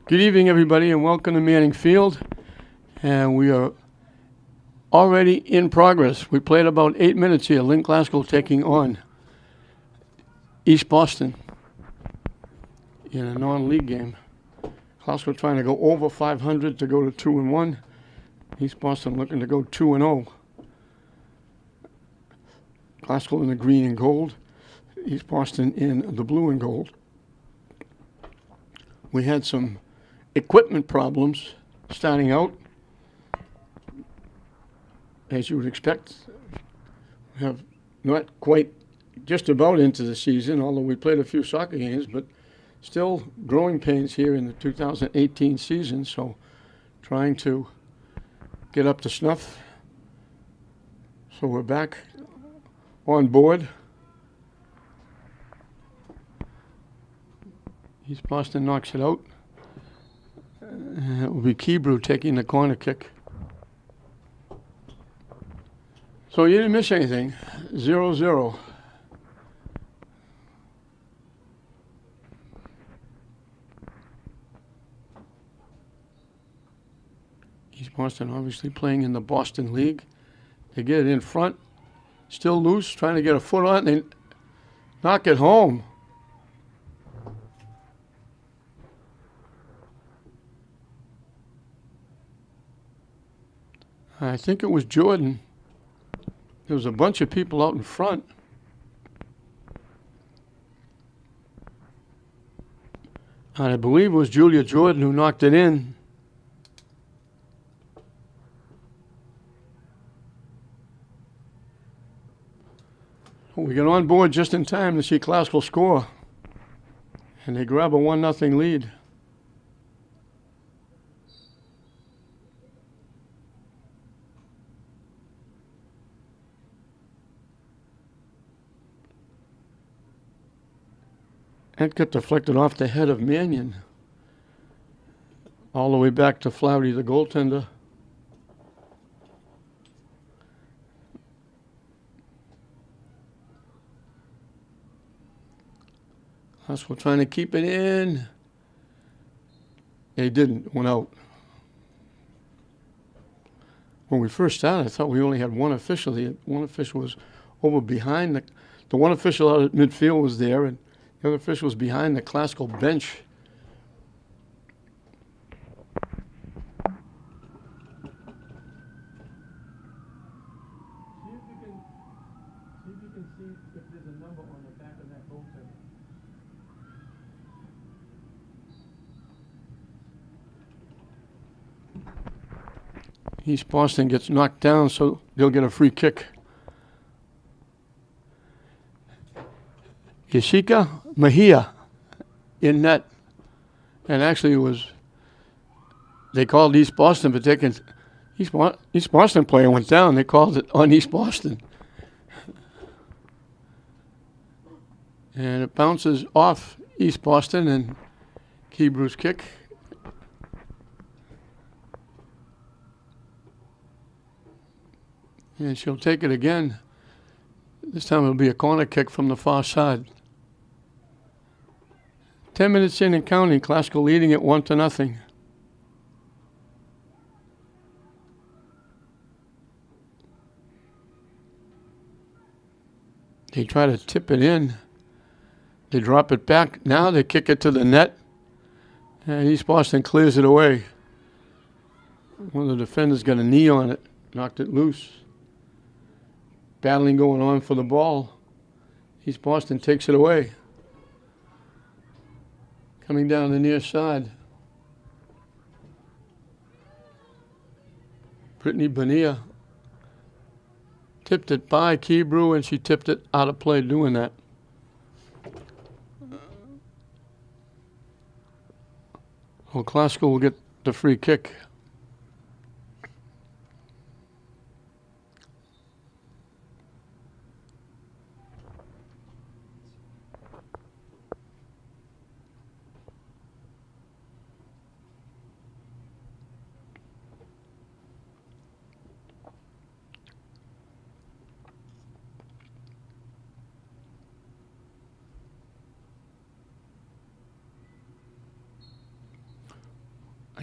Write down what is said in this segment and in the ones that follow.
Good evening, everybody, and welcome to Manning Field. And we are already in progress. We played about 8 minutes here. Lynn Glasgow taking on East Boston in a non-league game. Glasgow trying to go over 500 to go to 2-1. East Boston looking to go 2-0. Glasgow in the green and gold. East Boston in the blue and gold. We had some equipment problems starting out, as you would expect. We have not quite just about into the season, although we played a few soccer games, but still growing pains here in the 2018 season, so trying to get up to snuff. So we're back on board. East Boston knocks it out. It will be Kebrew taking the corner kick. So you didn't miss anything. 0-0. East Boston obviously playing in the Boston League. They get it in front. Still loose, trying to get a foot on it. They knock it home. I think it was Jordan. There was a bunch of people out in front. And I believe it was Julia Jordan who knocked it in. We get on board just in time to see Glasgow score. And they grab a 1-0 lead. That got deflected off the head of Mannion. All the way back to Flaherty, the goaltender. Glasgow trying to keep it in. They didn't, went out. When we first started, I thought we only had one official. The one official was over behind the one official out at midfield was there, and the other official was behind the Glasgow bench. See if you can see if there's a number on the back of that goaltender. East Boston gets knocked down, so they'll get a free kick. Yashika Mahia in net. And actually it was, they called East Boston, but East Boston player went down. They called it on East Boston. And it bounces off East Boston and Kebrew's kick. And she'll take it again. This time it'll be a corner kick from the far side. 10 minutes in and counting, Glasgow leading it 1-0. They try to tip it in. They drop it back. Now they kick it to the net. And East Boston clears it away. One of the defenders got a knee on it, knocked it loose. Battling going on for the ball. East Boston takes it away. Coming down the near side. Brittany Bonilla tipped it by Kebrew, and she tipped it out of play doing that. Well, Glasgow will get the free kick.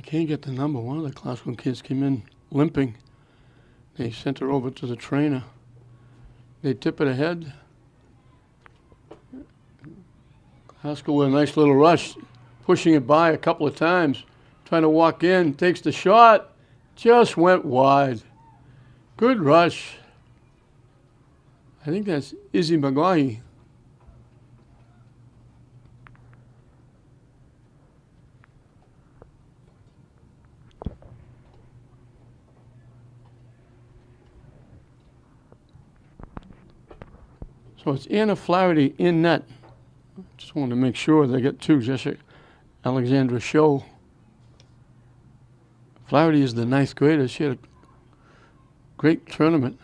can't get the number. One of the classical kids came in limping. They sent her over to the trainer. They tip it ahead. Classical with a nice little rush, pushing it by a couple of times, trying to walk in, takes the shot, just went wide. Good rush. I think that's Izzy McGaughy. So it's Anna Flaherty in net. Just wanted to make sure they get two. Jessica Alexandra Show. Flaherty is the 9th grader. She had a great tournament.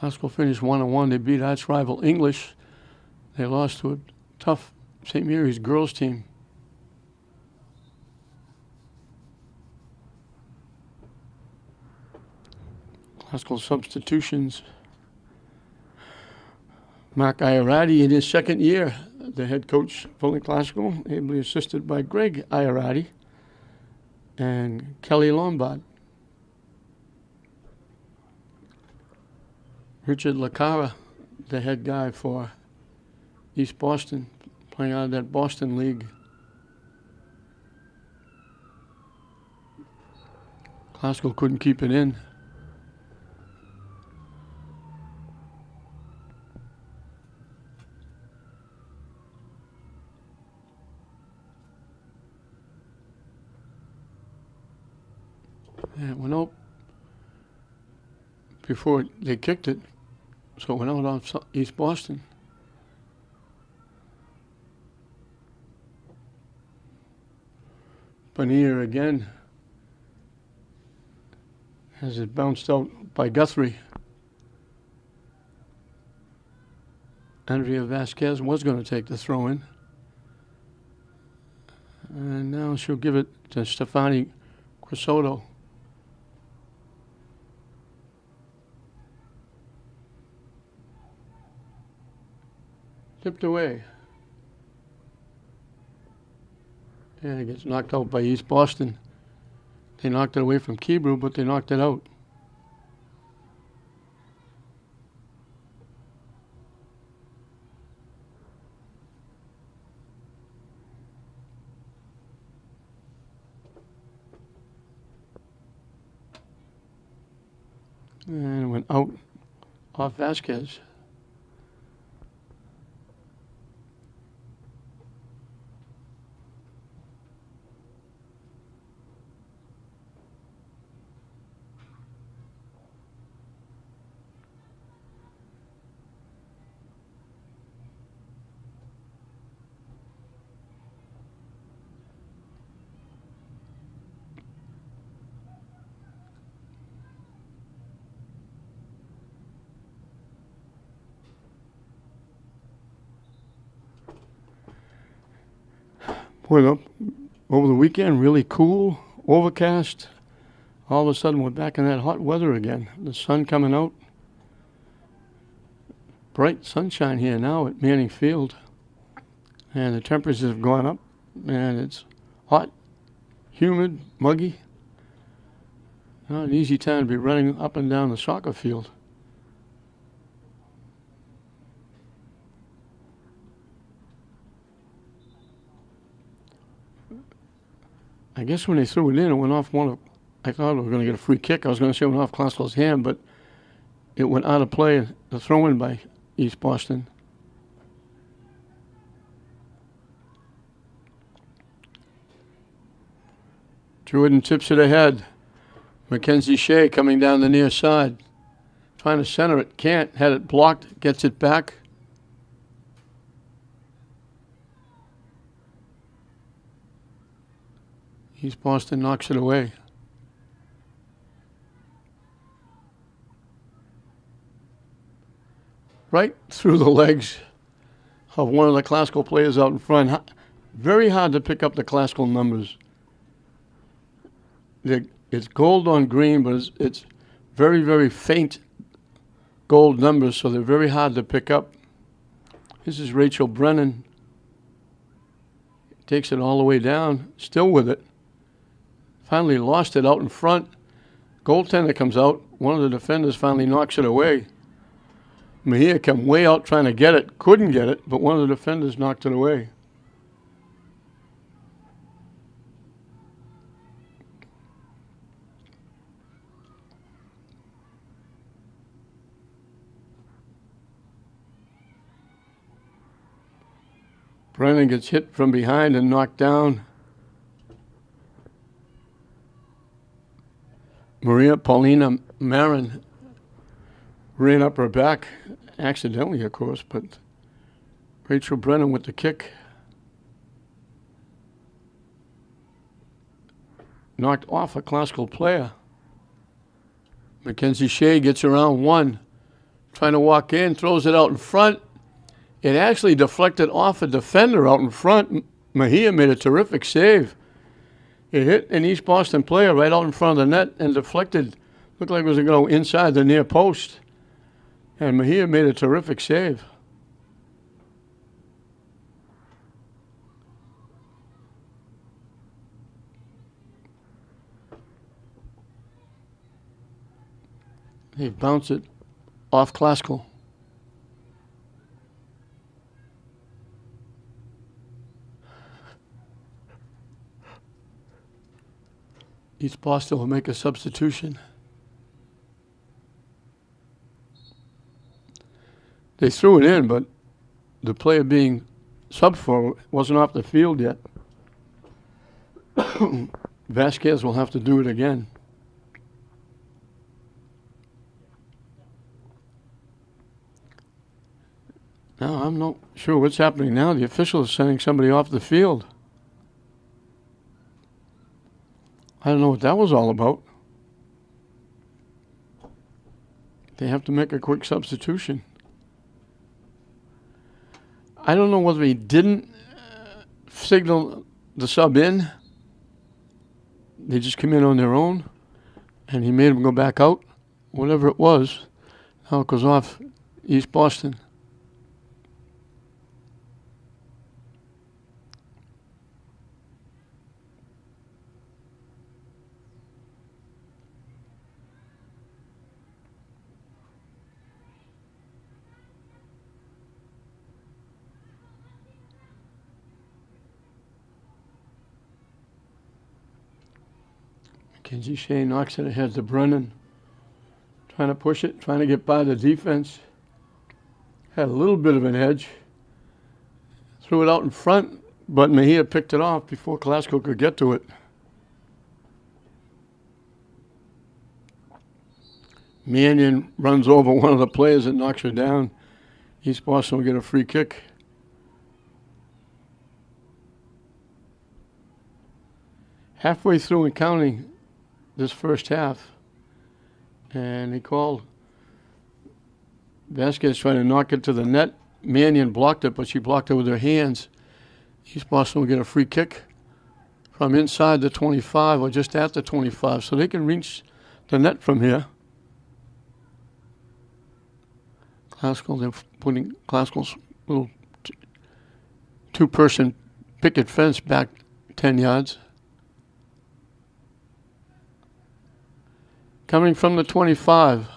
Classical finished 1-1. They beat arch rival English. They lost to a tough St. Mary's girls team. Classical substitutions. Mark Iarati in his second year, the head coach of Fulton Classical, ably assisted by Greg Iarati and Kelly Lombard. Richard LaCara, the head guy for East Boston, playing out of that Boston League. Classical couldn't keep it in. And it went out before they kicked it, so it went out off East Boston. Bonnier again as it bounced out by Guthrie. Andrea Vasquez was going to take the throw in. And now she'll give it to Stefani Crisotto. Tipped away. And it gets knocked out by East Boston. They knocked it away from Kebrew, but they knocked it out. And it went out off Vasquez. Boy, over the weekend, really cool, overcast. All of a sudden, we're back in that hot weather again. The sun coming out. Bright sunshine here now at Manning Field. And the temperatures have gone up. And it's hot, humid, muggy. Not an easy time to be running up and down the soccer field. I guess when they threw it in, it went off one of, I thought we were going to get a free kick. I was going to say it went off Classical's hand, but it went out of play, the throw in by East Boston. Jordan tips it ahead. Mackenzie Shea coming down the near side. Trying to center it, can't. Had it blocked, gets it back. East Boston knocks it away. Right through the legs of one of the Classical players out in front. Very hard to pick up the Classical numbers. It's gold on green, but it's very, very faint gold numbers, so they're very hard to pick up. This is Rachel Brennan takes it all the way down, still with it. Finally lost it out in front. Goaltender comes out. One of the defenders finally knocks it away. Mejia came way out trying to get it. Couldn't get it, but one of the defenders knocked it away. Brennan gets hit from behind and knocked down. Maria Paulina Marin ran up her back, accidentally, of course, but Rachel Brennan with the kick. Knocked off a classical player. Mackenzie Shea gets around one, trying to walk in, throws it out in front. It actually deflected off a defender out in front. Mejia made a terrific save. It hit an East Boston player right out in front of the net and deflected. Looked like it was going to go inside the near post. And Mejia made a terrific save. He bounced it off Classical. East Boston will make a substitution. They threw it in, but the player being subbed for wasn't off the field yet. Vasquez will have to do it again. Now, I'm not sure what's happening now. The official is sending somebody off the field. I don't know what that was all about. They have to make a quick substitution. I don't know whether he didn't signal the sub in. They just come in on their own, and he made them go back out. Whatever it was, now it goes off East Boston. Mackenzie Shea knocks it ahead to Brennan. Trying to push it, trying to get by the defense. Had a little bit of an edge. Threw it out in front, but Mejia picked it off before Classical could get to it. Mannion runs over one of the players and knocks her down. East Boston will get a free kick. Halfway through and counting this first half, and he called Vasquez trying to knock it to the net. Mannion blocked it, but she blocked it with her hands. East Boston will get a free kick from inside the 25 or just at the 25, so they can reach the net from here. Classical, they're putting Classical's little two-person picket fence back 10 yards. Coming from the 25.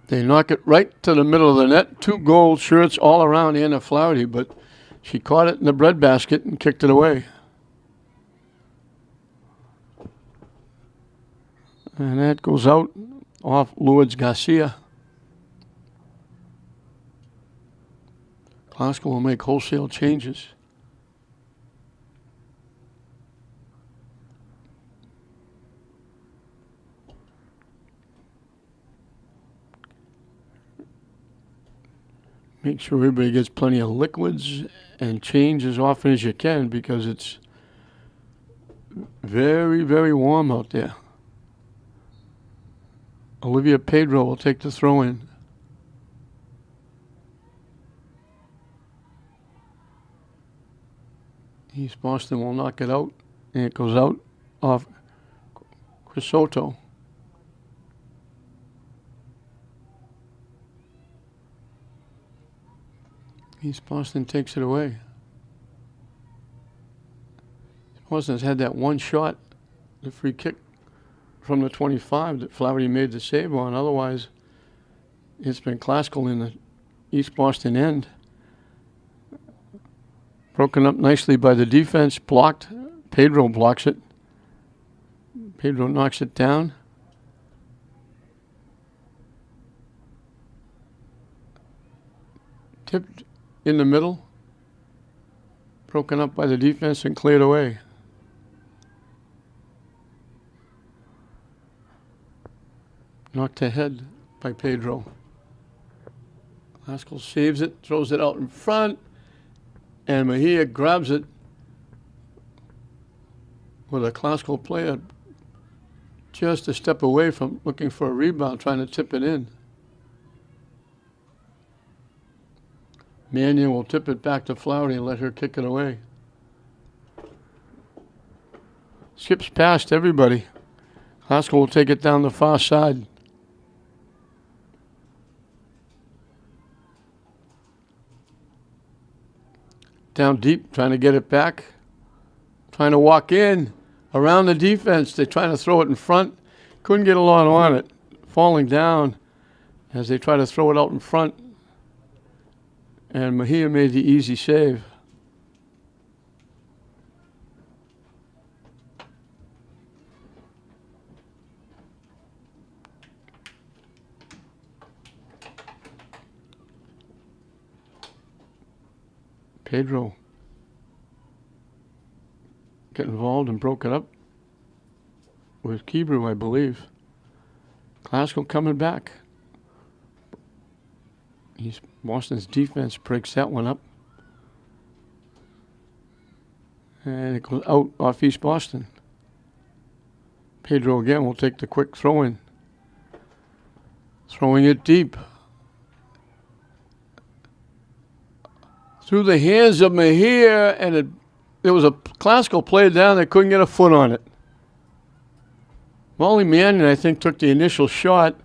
They knock it right to the middle of the net. 2 gold shirts all around Anna Flaherty, but she caught it in the breadbasket and kicked it away. And that goes out off Lourdes Garcia. Classical will make wholesale changes. Make sure everybody gets plenty of liquids and change as often as you can because it's very, very warm out there. Olivia Pedro will take the throw in. East Boston will knock it out, and it goes out off Crisoto. East Boston takes it away. Boston's had that one shot, the free kick from the 25 that Flaherty made the save on. Otherwise, it's been classical in the East Boston end. Broken up nicely by the defense, blocked. Pedro blocks it. Pedro knocks it down. Tipped in the middle. Broken up by the defense and cleared away. Knocked ahead by Pedro. Haskell saves it, throws it out in front, and Mejia grabs it with a classical player just a step away from looking for a rebound, trying to tip it in. Mannion will tip it back to Flaherty and let her kick it away. Skips past everybody. Haskell will take it down the far side. Down deep, trying to get it back. Trying to walk in around the defense. They're trying to throw it in front. Couldn't get a lot on it. Falling down as they try to throw it out in front. And Mejia made the easy save. Pedro get involved and broke it up with Kebrew, I believe. Classical coming back. Boston's defense breaks that one up. And it goes out off East Boston. Pedro again will take the quick throw in. Throwing it deep. Through the hands of Mejia, and there was a classical play down that couldn't get a foot on it. Molly Mannion, I think, took the initial shot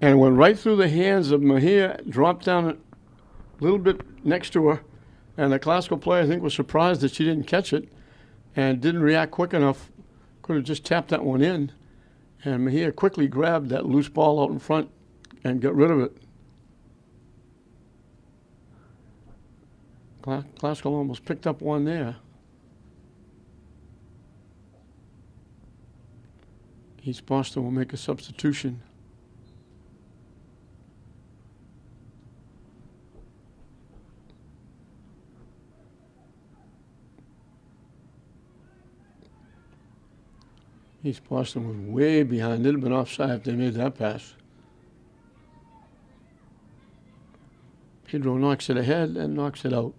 and went right through the hands of Mejia, dropped down a little bit next to her, and the classical player, I think, was surprised that she didn't catch it and didn't react quick enough. Could have just tapped that one in, and Mejia quickly grabbed that loose ball out in front and got rid of it. Classical almost picked up one there. East Boston will make a substitution. East Boston was way behind. They'd have been offside if they made that pass. Pedro knocks it ahead and knocks it out.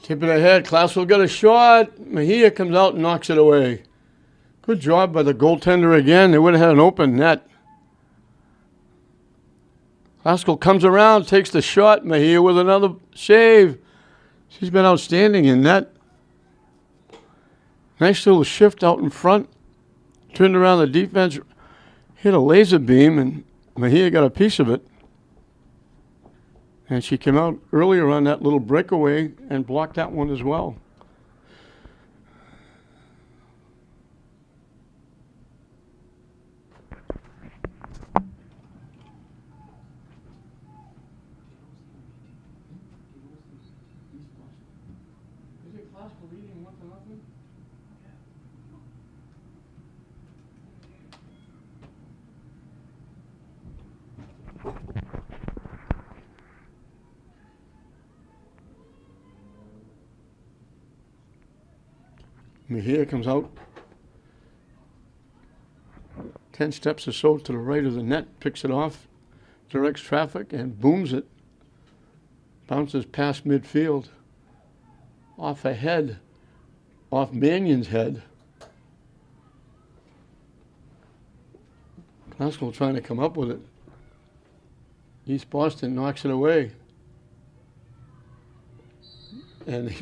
Tip it ahead. Klaus will get a shot. Mejia comes out and knocks it away. Good job by the goaltender again. They would have had an open net. Haskell comes around, takes the shot. Mejia with another save. She's been outstanding in net. Nice little shift out in front. Turned around the defense, hit a laser beam, and Mejia got a piece of it. And she came out earlier on that little breakaway and blocked that one as well. Is it classical leading 1-0? Mejia comes out 10 steps or so to the right of the net, picks it off, directs traffic, and booms it. Bounces past midfield, off ahead off Mannion's head. Glasgow trying to come up with it. East Boston knocks it away. And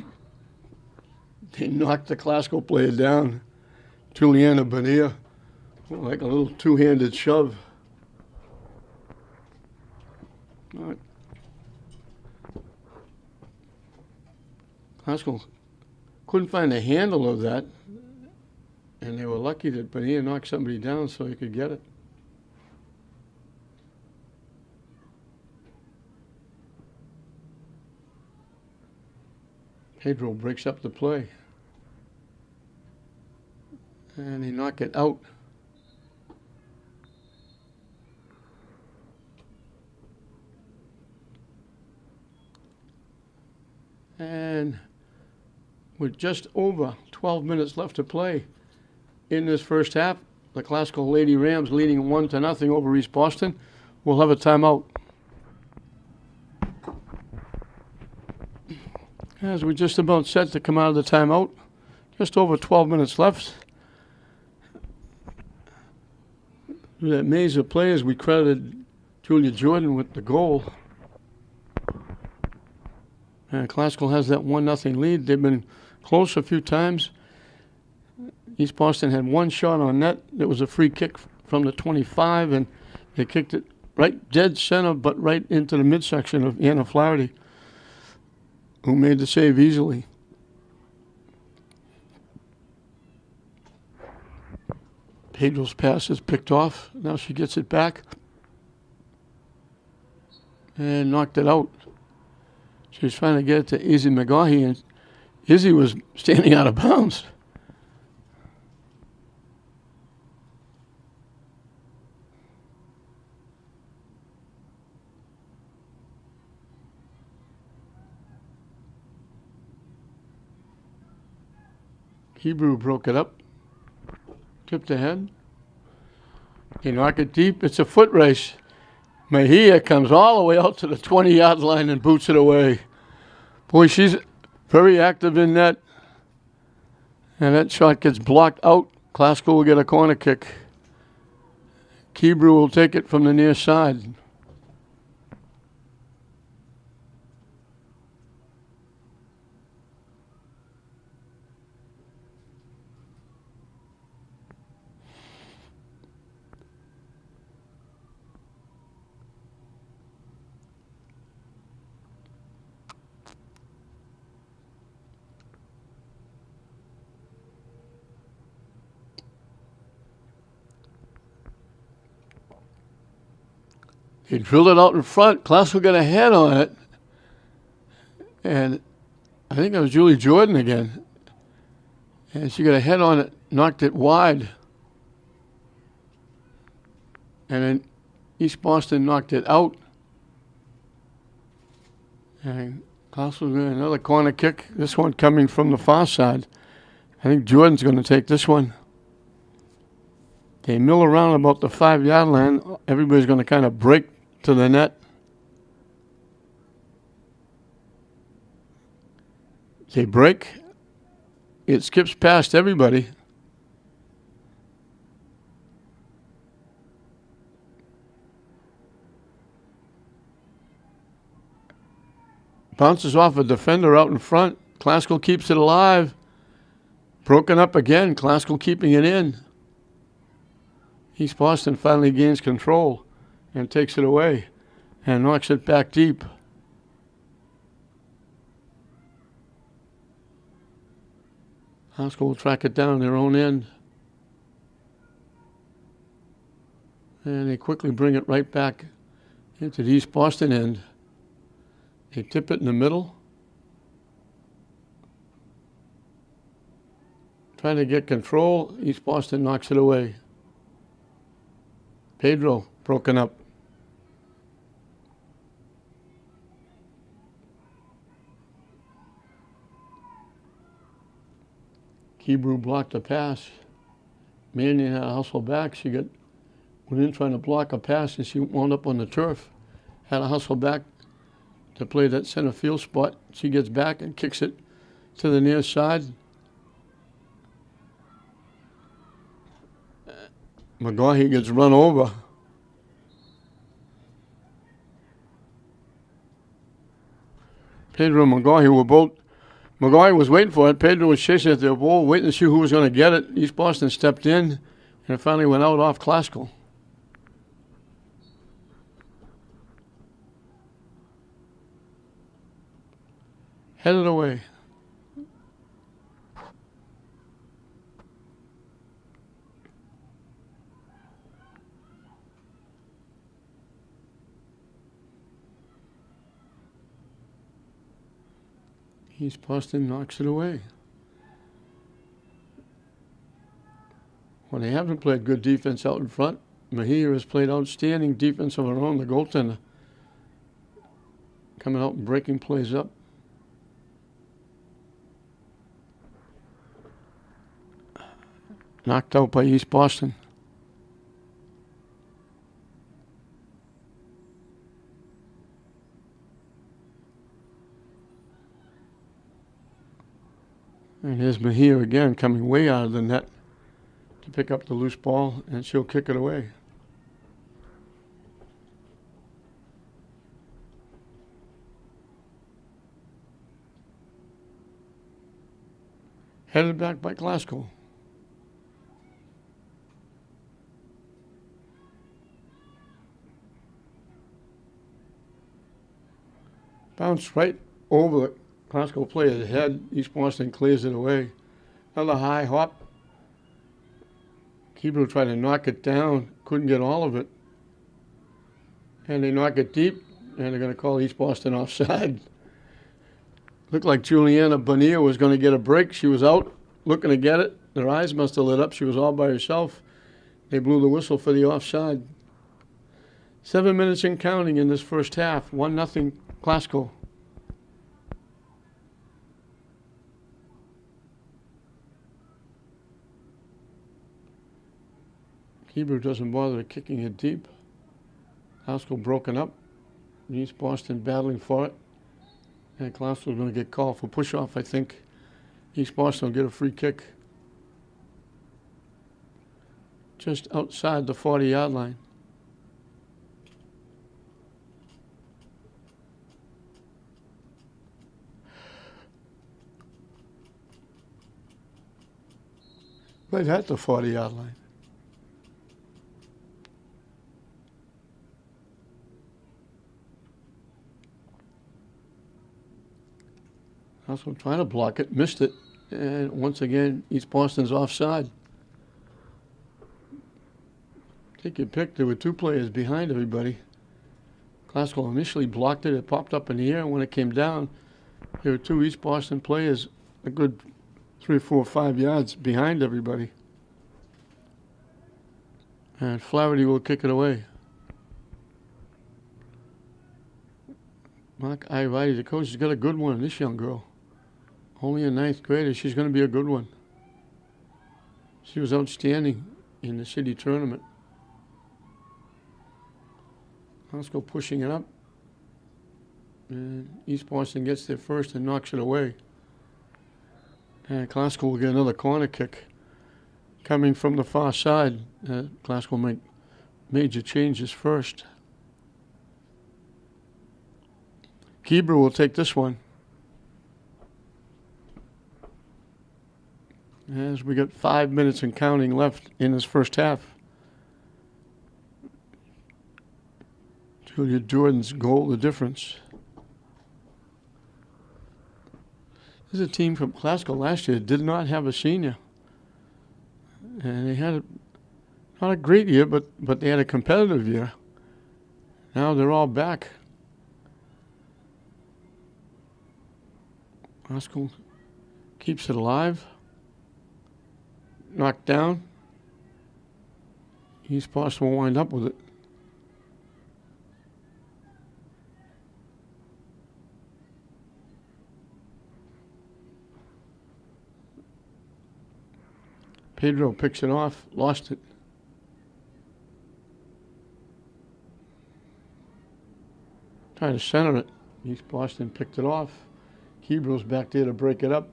they knocked the Glasgow player down. Juliana Bonilla, like a little two-handed shove. Glasgow couldn't find the handle of that, and they were lucky that Bonilla knocked somebody down so he could get it. Pedro breaks up the play. And they knock it out. And with just over 12 minutes left to play in this first half, the Glasgow Lady Rams leading 1-0 over East Boston. We'll have a timeout. As we're just about set to come out of the timeout, just over 12 minutes left. Through that maze of players, we credited Julia Jordan with the goal. And Glasgow has that 1-0 lead. They've been close a few times. East Boston had one shot on net. It was a free kick from the 25, and they kicked it right dead center, but right into the midsection of Anna Flaherty, who made the save easily. Pedro's pass is picked off. Now she gets it back and knocked it out. She was trying to get it to Izzy McGaughy, and Izzy was standing out of bounds. Hebrew broke it up. Tipped ahead. They knock it deep. It's a foot race. Mejia comes all the way out to the 20-yard line and boots it away. Boy, she's very active in that. And that shot gets blocked out. Glasgow will get a corner kick. Hebrew will take it from the near side. He drilled it out in front. Glasgow got a head on it. And I think it was Julie Jordan again. And she got a head on it, knocked it wide. And then East Boston knocked it out. And Glasgow got another corner kick. This one coming from the far side. I think Jordan's going to take this one. They mill around about the 5-yard line. Everybody's going to kind of break to the net. They break. It skips past everybody. Bounces off a defender out in front. Glasgow keeps it alive. Broken up again. Glasgow keeping it in. East Boston finally gains control and takes it away and knocks it back deep. Glasgow will track it down their own end. And they quickly bring it right back into the East Boston end. They tip it in the middle. Trying to get control. East Boston knocks it away. Pedro broken up. Hebrew blocked a pass. Mannion had to hustle back. She went in trying to block a pass, and she wound up on the turf. Had to hustle back to play that center field spot. She gets back and kicks it to the near side. McGaughey gets run over. Pedro and McGaughey were both. McGaughey was waiting for it. Pedro was chasing it. They were both waiting to see who was going to get it. East Boston stepped in, and it finally went out off Classical. Headed away. East Boston knocks it away. Well, they haven't played good defense out in front. Mejia has played outstanding defense of her own, the goaltender. Coming out and breaking plays up. Knocked out by East Boston. And here's Mejia again, coming way out of the net to pick up the loose ball, and she'll kick it away. Headed back by Glasgow. Bounced right over the Glasgow player's head. East Boston clears it away. Another high hop. Keeper tried to knock it down. Couldn't get all of it. And they knock it deep, and they're going to call East Boston offside. Looked like Juliana Bonilla was going to get a break. She was out looking to get it. Their eyes must have lit up. She was all by herself. They blew the whistle for the offside. 7 minutes and counting in this first half. 1-0 Glasgow. Hebrew doesn't bother kicking it deep. Glasgow broken up. East Boston battling for it. And Glasgow's going to get called for push-off, I think. East Boston will get a free kick. Just outside the 40-yard line. Right at the 40-yard line. Also trying to block it, missed it, and once again, East Boston's offside. Take your pick, there were two players behind everybody. Glasgow initially blocked it, it popped up in the air, and when it came down, there were two East Boston players a good 3, 4, 5 yards behind everybody. And Flaherty will kick it away. Mark Ivati, the coach, has got a good one, this young girl. Only a 9th grader, she's going to be a good one. She was outstanding in the city tournament. Let's go pushing it up. And East Boston gets there first and knocks it away. And Glasgow will get another corner kick coming from the far side. Glasgow make major changes first. Keebler will take this one. As we got 5 minutes and counting left in this first half. Julia Jordan's goal, the difference. This is a team from Glasgow last year that did not have a senior. And they had not a great year, but they had a competitive year. Now they're all back. Glasgow keeps it alive. Knocked down. East Boston will wind up with it. Pedro picks it off, lost it. Trying to center it. East Boston picked it off. Keebler's back there to break it up.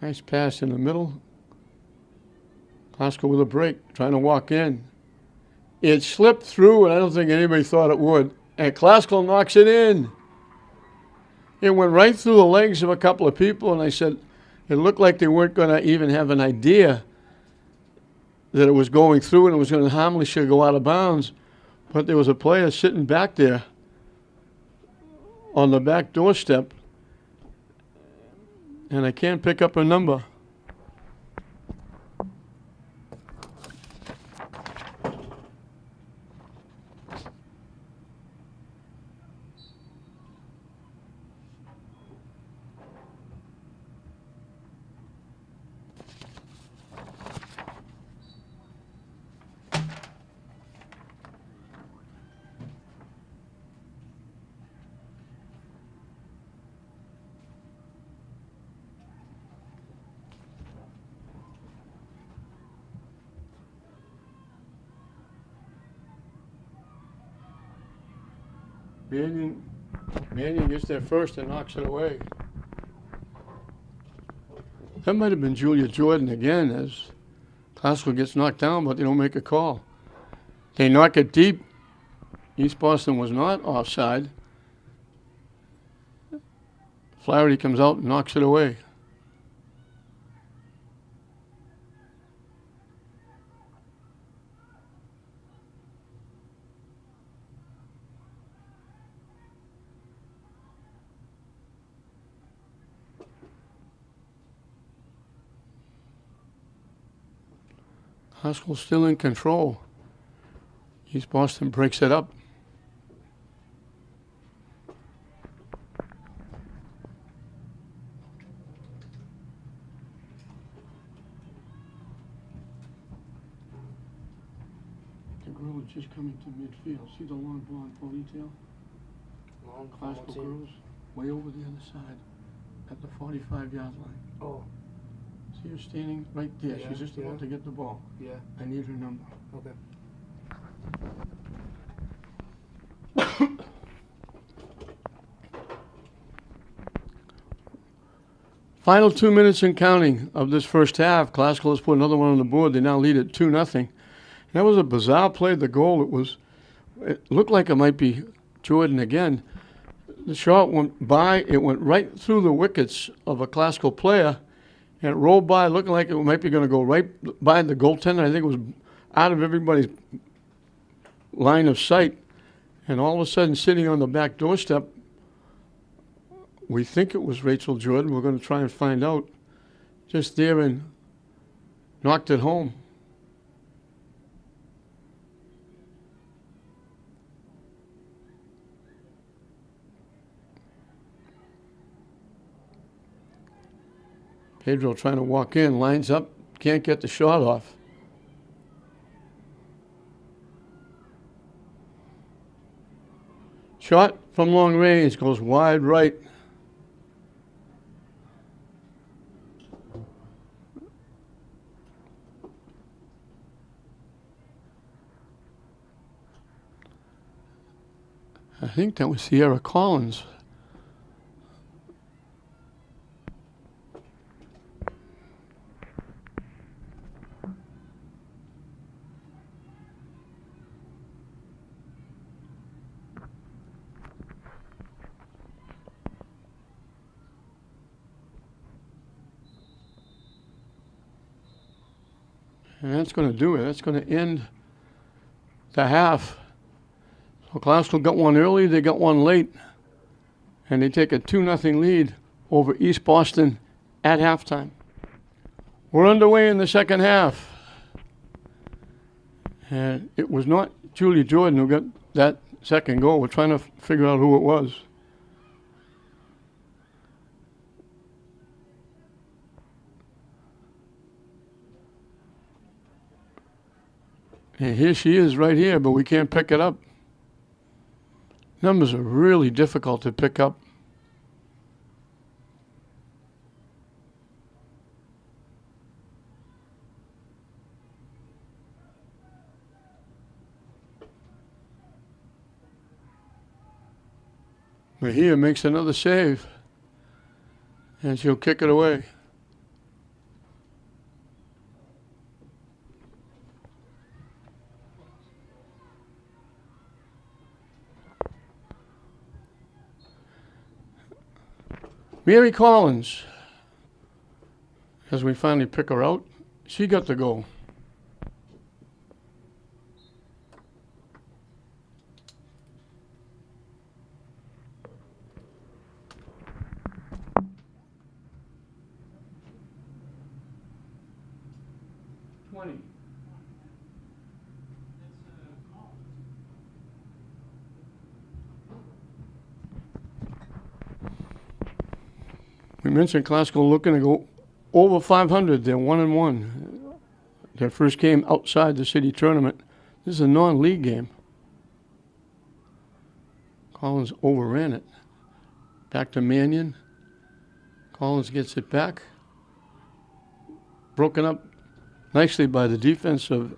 Nice pass in the middle. Oscar with a break, trying to walk in. It slipped through, and I don't think anybody thought it would. And Classical knocks it in. It went right through the legs of a couple of people, and I said, it looked like they weren't going to even have an idea that it was going through and it was going to harmlessly go out of bounds. But there was a player sitting back there on the back doorstep, and I can't pick up her number. Manning gets there first and knocks it away. That might have been Julia Jordan again, as Classical gets knocked down, but they don't make a call. They knock it deep. East Boston was not offside. Flaherty comes out and knocks it away. Haskell still in control. East Boston breaks it up. The girl is just coming to midfield. See the long blonde ponytail? Long Classical ponytail. girls way over the other side at the 45-yard line. Oh, See her standing right there. Yeah, She's just yeah. about to get the ball. yeah. I need her number. Okay. Final 2 minutes and counting of this first half. Classical has put another one on the board. They now lead at 2-0. That was a bizarre play. The goal, it looked like it might be Jordan again. The shot went by. It went right through the wickets of a Classical player, and it rolled by, looking like it might be going to go right by the goaltender. I think it was out of everybody's line of sight. And all of a sudden, sitting on the back doorstep, we think it was Rachel Jordan. We're going to try and find out. Just there and knocked it home. Pedro trying to walk in, lines up, can't get the shot off. Shot from long range, goes wide right. I think that was Sierra Collins. And that's going to do it. That's going to end the half. So Classical got one early, they got one late, and they take a 2-0 lead over East Boston at halftime. We're underway in the second half. And it was not Julia Jordan who got that second goal. We're trying to figure out who it was. And here she is right here, but we can't pick it up. Numbers are really difficult to pick up. Mejia makes another save, and she'll kick it away. Mary Collins, as we finally pick her out, she got the goal. We mentioned Classical looking to go over 500. They're 1-1. Their first game outside the city tournament. This is a non-league game. Collins overran it. Back to Mannion. Collins gets it back. Broken up nicely by the defense of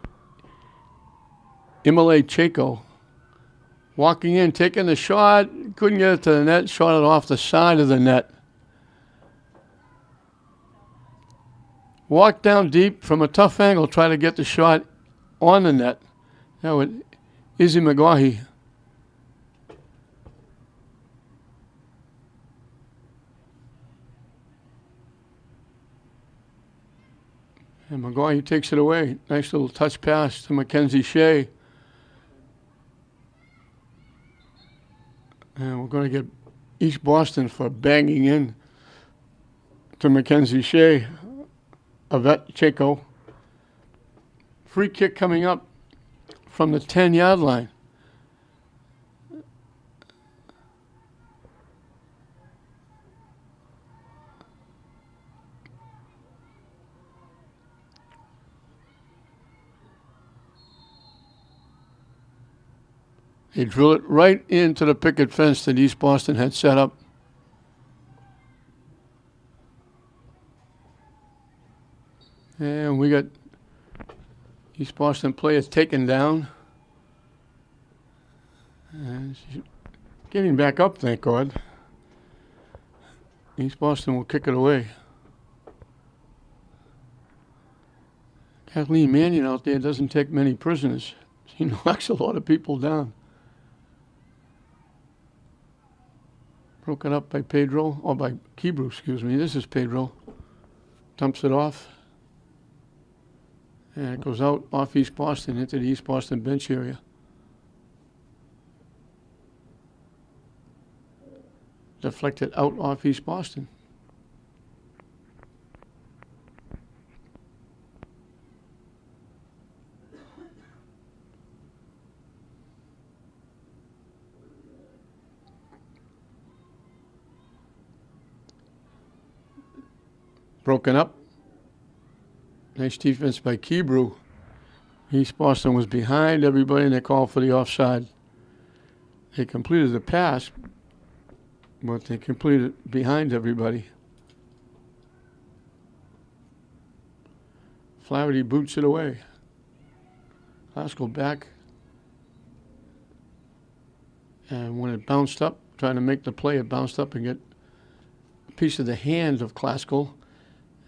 Imole Chaco. Walking in, taking the shot. Couldn't get it to the net. Shot it off the side of the net. Walked down deep from a tough angle, try to get the shot on the net. That was Izzy McGaughy. And McGaughy takes it away. Nice little touch pass to Mackenzie Shea. And we're going to get East Boston for banging in to Mackenzie Shea. Yvette Chaco. Free kick coming up from the 10-yard line. They drill it right into the picket fence that East Boston had set up. And we got East Boston players taken down. And she's getting back up, thank God. East Boston will kick it away. Kathleen Mannion out there doesn't take many prisoners. She knocks a lot of people down. Broken up by Pedro, or by Kebrew, excuse me. This is Pedro. Dumps it off. And it goes out off East Boston into the East Boston bench area. Deflected out off East Boston. Broken up. Nice defense by Kebrew. East Boston was behind everybody, and they called for the offside. They completed the pass, but they completed behind everybody. Flaherty boots it away. Classical back. And when it bounced up, trying to make the play, it bounced up and get a piece of the hand of Classical.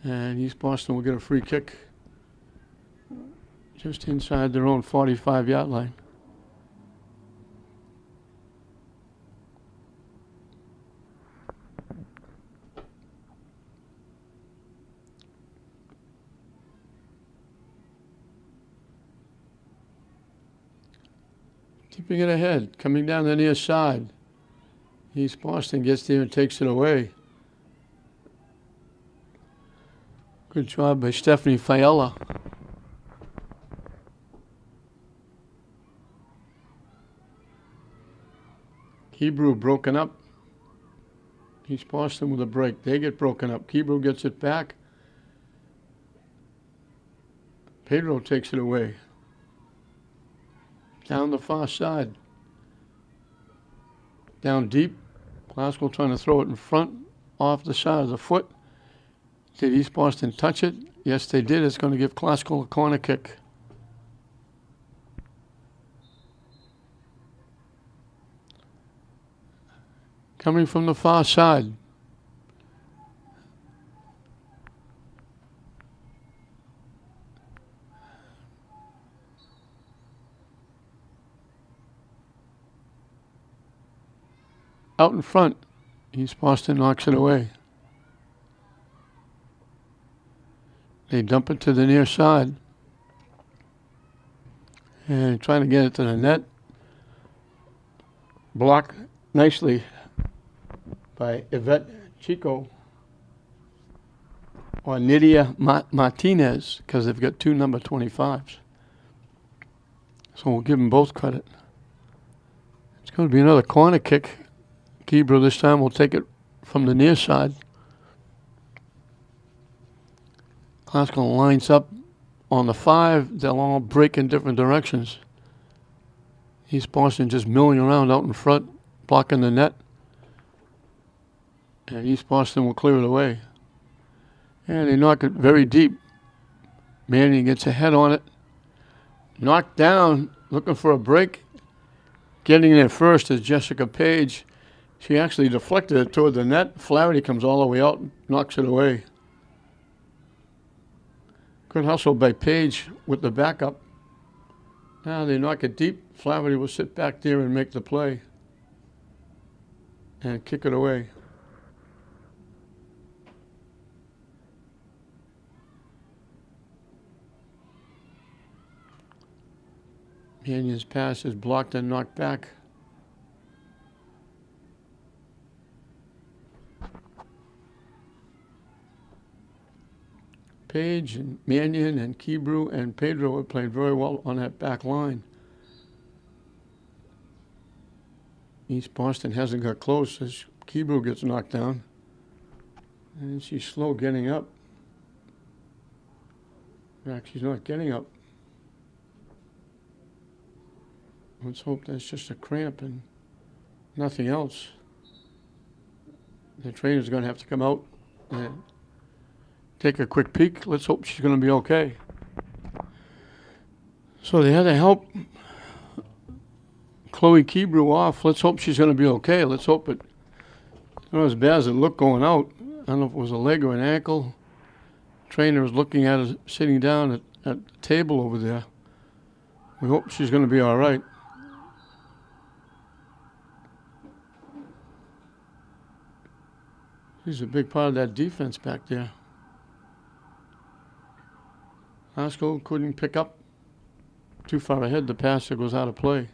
And East Boston will get a free kick just inside their own 45-yard line. Keeping it ahead, coming down the near side. East Boston gets there and takes it away. Good job by Stephanie Fiella. Kebrew broken up. East Boston with a break. They get broken up. Kebrew gets it back. Pedro takes it away. Down the far side. Down deep. Classical trying to throw it in front, off the side of the foot. Did East Boston touch it? Yes, they did. It's going to give Classical a corner kick. Coming from the far side. Out in front, East Boston knocks it away. They dump it to the near side. And trying to get it to the net. Blocked nicely by Yvette Chico or Nydia Martinez, because they've got two number 25s. So we'll give them both credit. It's going to be another corner kick. Kebro this time will take it from the near side. Classical lines up on the 5. They'll all break in different directions. East Boston just milling around out in front, blocking the net. And East Boston will clear it away. And they knock it very deep. Manning gets a head on it. Knocked down, looking for a break. Getting there first is Jessica Page. She actually deflected it toward the net. Flaherty comes all the way out and knocks it away. Good hustle by Page with the backup. Now they knock it deep. Flaherty will sit back there and make the play. And kick it away. Mannion's pass is blocked and knocked back. Page and Mannion and Kebrew and Pedro have played very well on that back line. East Boston hasn't got close as Kebrew gets knocked down. And she's slow getting up. In fact, she's not getting up. Let's hope that's just a cramp and nothing else. The trainer's going to have to come out and take a quick peek. Let's hope she's going to be okay. So they had to help Chloe Kebrew off. Let's hope she's going to be okay. Let's hope it's not as bad as it looked going out. I don't know if it was a leg or an ankle. Trainer was looking at her sitting down at the table over there. We hope she's going to be all right. She's a big part of that defense back there. Haskell couldn't pick up too far ahead. The passer goes out of play.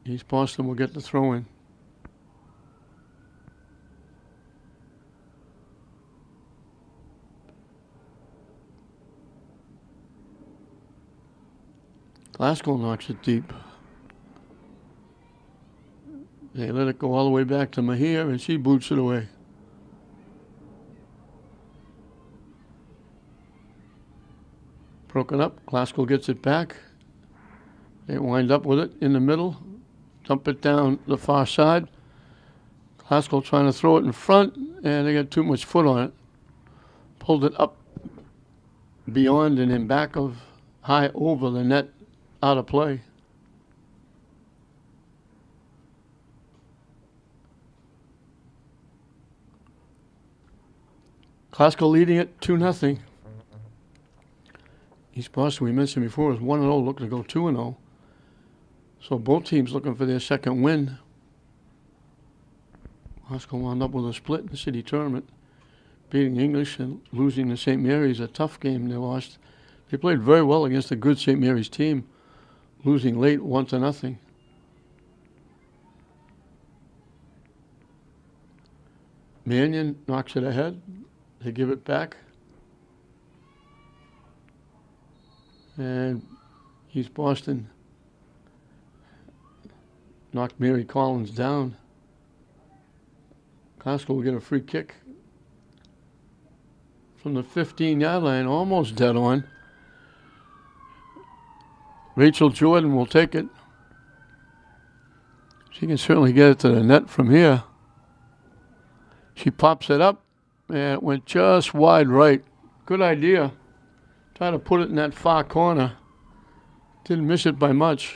East Boston will get the throw in. Glasgow knocks it deep. They let it go all the way back to Mahia, and she boots it away. Broken up. Glasgow gets it back. They wind up with it in the middle. Dump it down the far side. Glasgow trying to throw it in front, and they got too much foot on it. Pulled it up beyond and in back of high over the net, out of play. Glasgow leading it 2-0. East Boston, we mentioned before, is 1-0, looking to go 2-0. So both teams looking for their second win. Glasgow wound up with a split in the city tournament, beating English and losing to St. Mary's, a tough game they lost. They played very well against a good St. Mary's team, losing late 1-0. Mannion knocks it ahead. They give it back. And East Boston knocked Mary Collins down. Glasgow will get a free kick from the 15-yard line, almost dead on. Rachel Jordan will take it. She can certainly get it to the net from here. She pops it up, and it went just wide right. Good idea. Try to put it in that far corner. Didn't miss it by much.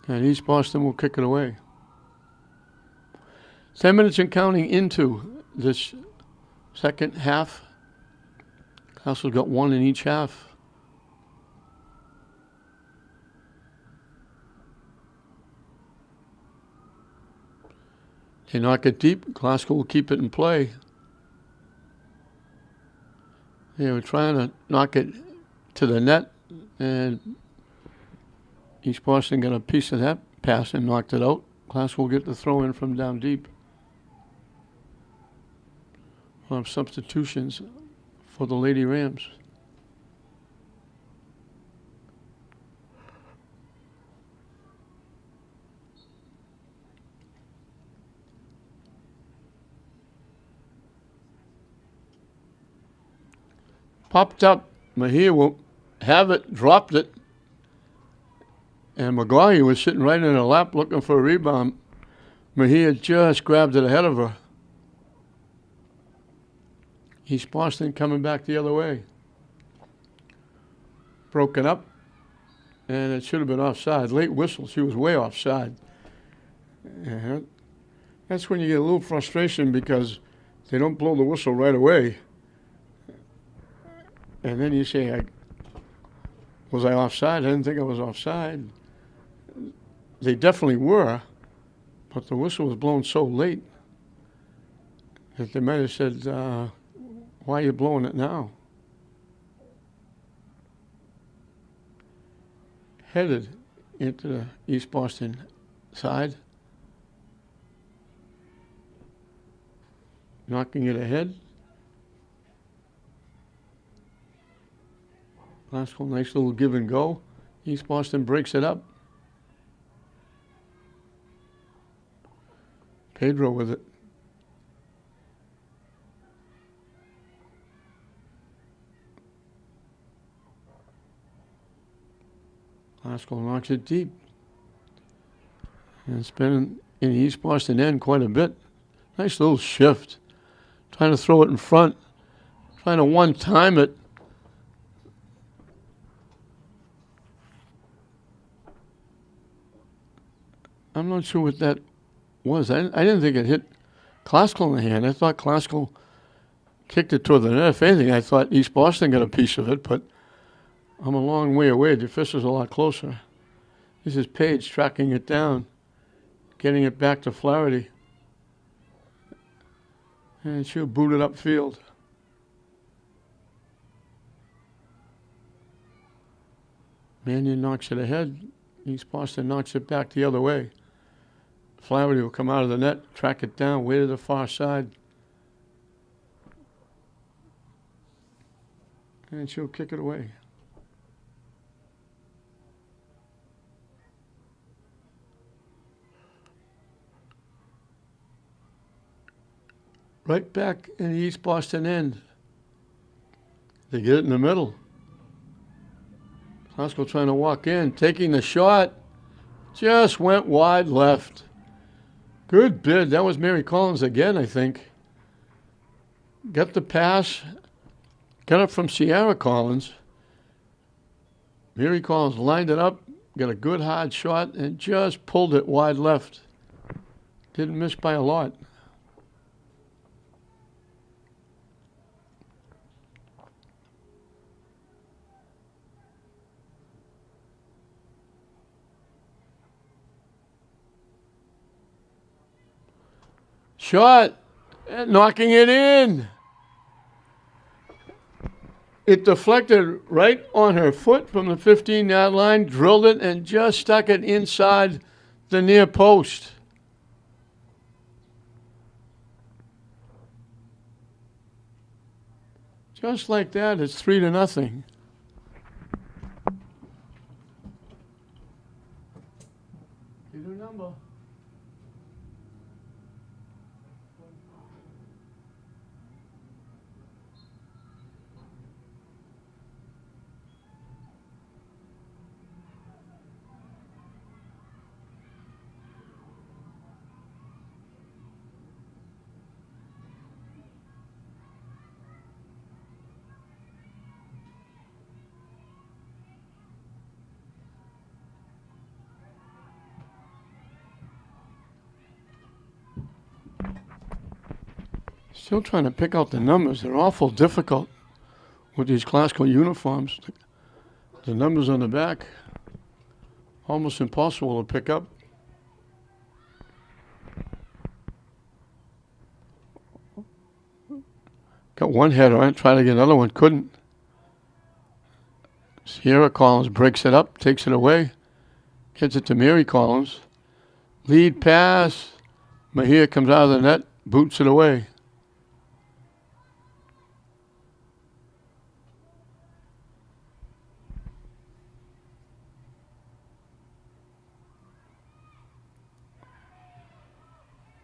And East Boston will kick it away. 10 minutes and counting into this second half. Castle's got one in each half. They knock it deep. Glasgow will keep it in play. They were trying to knock it to the net, and East Boston got a piece of that pass and knocked it out. Glasgow will get the throw in from down deep. We'll have substitutions for the Lady Rams. Popped up. Mahia will have it, dropped it. And McGuire was sitting right in her lap looking for a rebound. Mahia just grabbed it ahead of her. East Boston coming back the other way. Broken up. And it should have been offside. Late whistle. She was way offside. And that's when you get a little frustration because they don't blow the whistle right away. And then you say, was I offside? I didn't think I was offside. They definitely were, but the whistle was blown so late that they might have said, why are you blowing it now? Headed into the East Boston side. Knocking it ahead. Glasgow, nice little give and go. East Boston breaks it up. Pedro with it. Glasgow knocks it deep. And it's been in the East Boston end quite a bit. Nice little shift. Trying to throw it in front. Trying to one-time it. I'm not sure what that was. I didn't think it hit Glasgow in the hand. I thought Glasgow kicked it toward the net. If anything, I thought East Boston got a piece of it, but I'm a long way away. The official's a lot closer. This is Page tracking it down, getting it back to Flaherty. And she'll boot it upfield. Mannion knocks it ahead. East Boston knocks it back the other way. Flaherty will come out of the net, track it down, way to the far side. And she'll kick it away. Right back in the East Boston end. They get it in the middle. Glasgow trying to walk in, taking the shot. Just went wide left. Good bid. That was Mary Collins again, I think. Got the pass. Got it from Sierra Collins. Mary Collins lined it up, got a good hard shot, and just pulled it wide left. Didn't miss by a lot. Shot, and knocking it in. It deflected right on her foot from the 15-yard line, drilled it, and just stuck it inside the near post. Just like that, it's 3-0. Give your number. Still trying to pick out the numbers. They're awful difficult with these Glasgow uniforms. The numbers on the back, almost impossible to pick up. Got one head on it, tried to get another one, couldn't. Sierra Collins breaks it up, takes it away, gets it to Mary Collins. Lead pass. Mejia comes out of the net, boots it away.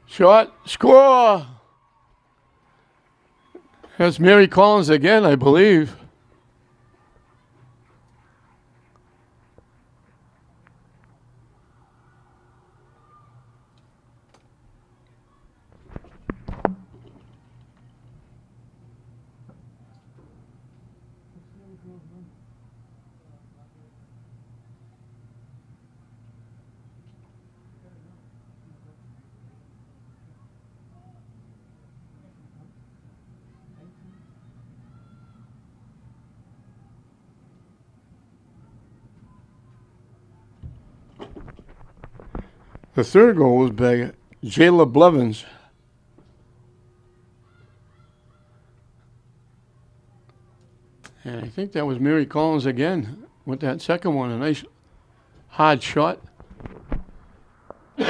Shot, score! That's Mary Collins again, I believe. The third goal was by Jayla Blevins. And I think that was Mary Collins again with that second one. A nice hard shot. And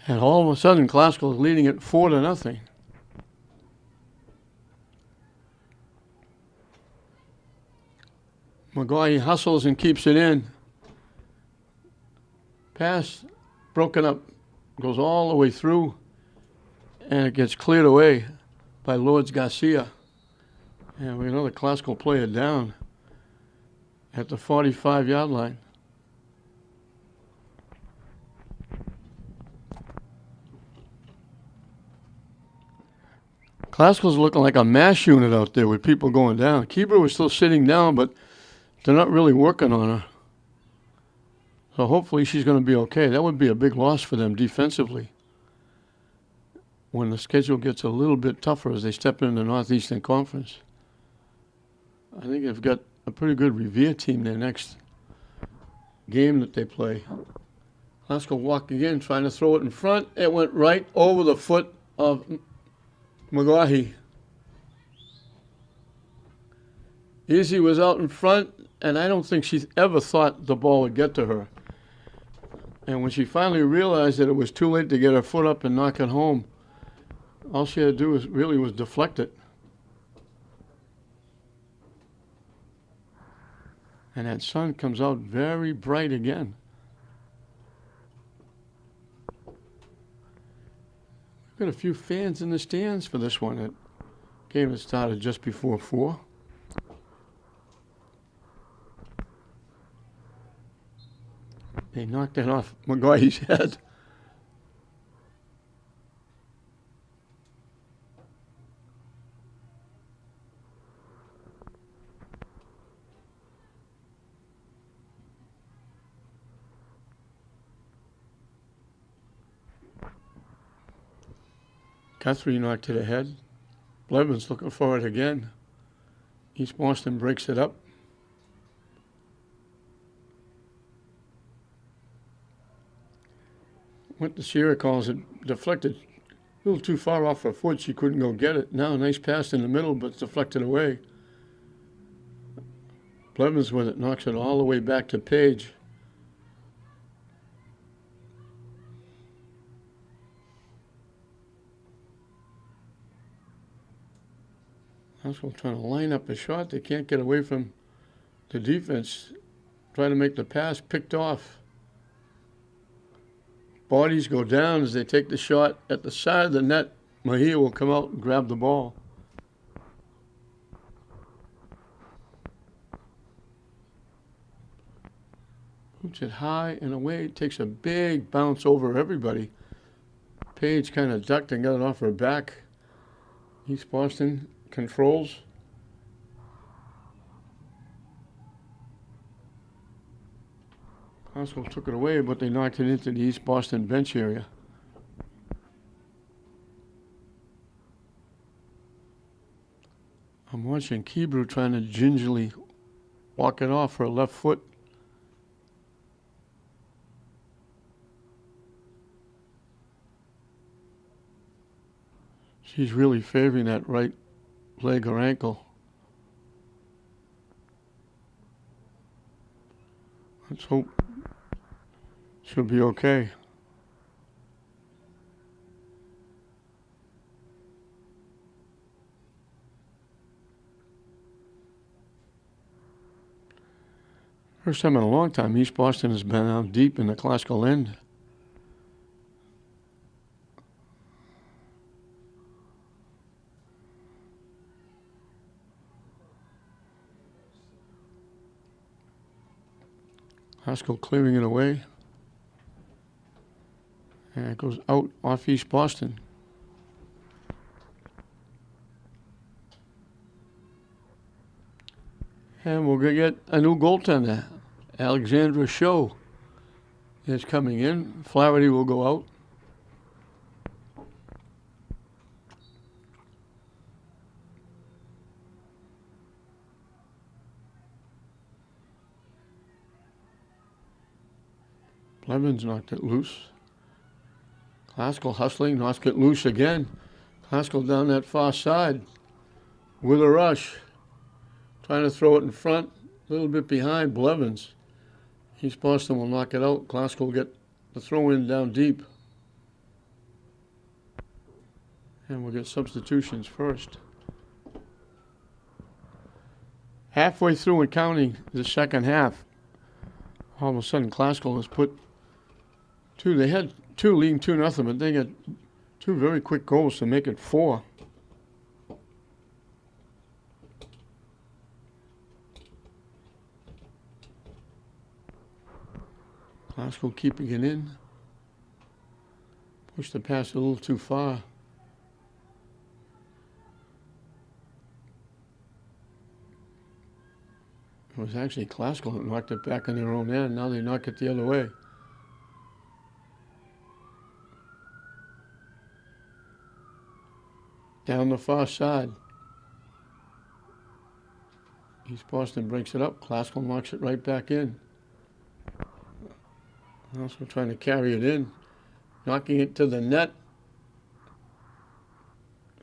all of a sudden, Glasgow is leading it 4-0. Maguire hustles and keeps it in. Pass broken up, goes all the way through, and it gets cleared away by Lourdes Garcia. And we have another Glasgow player down at the 45-yard line. Glasgow's looking like a mass unit out there with people going down. Kebra was still sitting down, but they're not really working on her. So hopefully she's going to be okay. That would be a big loss for them defensively when the schedule gets a little bit tougher as they step into the Northeastern Conference. I think they've got a pretty good Revere team their next game that they play. Glasgow walking in, trying to throw it in front. It went right over the foot of Maguire. Izzy was out in front, and I don't think she ever thought the ball would get to her. And when she finally realized that it was too late to get her foot up and knock it home, all she had to do was deflect it. And that sun comes out very bright again. We've got a few fans in the stands for this one. That game had started just before 4. They knocked it off Maguire's head. Guthrie knocked it ahead. Blevins looking for it again. East Boston breaks it up. Went to Sierra Collins, it deflected a little too far off her foot. She couldn't go get it. Now a nice pass in the middle, but it's deflected away. Blevins with it, knocks it all the way back to Page. Glasgow trying to line up a shot. They can't get away from the defense. Trying to make the pass, picked off. Bodies go down as they take the shot at the side of the net. Mejia will come out and grab the ball. Boots it high and away. Takes a big bounce over everybody. Page kind of ducked and got it off her back. East Boston controls. Glasgow took it away, but they knocked it into the East Boston bench area. I'm watching Kebra trying to gingerly walk it off her left foot. He's really favoring that right leg or ankle. Let's hope she'll be okay. First time in a long time East Boston has been out deep in the classical end. Classical clearing it away. And it goes out off East Boston. And we'll get a new goaltender. Alexandra Show is coming in. Flaherty will go out. Blevins knocked it loose. Classical hustling, knocked it loose again. Classical down that far side with a rush. Trying to throw it in front, a little bit behind Blevins. East Boston will knock it out. Classical will get the throw in down deep. And we'll get substitutions first. Halfway through and counting the second half, all of a sudden Classical has put two. They had two leading 2-0, but they got two very quick goals to make it 4. Classical keeping it in. Pushed the pass a little too far. It was actually Classical that knocked it back in their own end. Now they knock it the other way. Down the far side. East Boston breaks it up. Classical knocks it right back in. Also trying to carry it in. Knocking it to the net.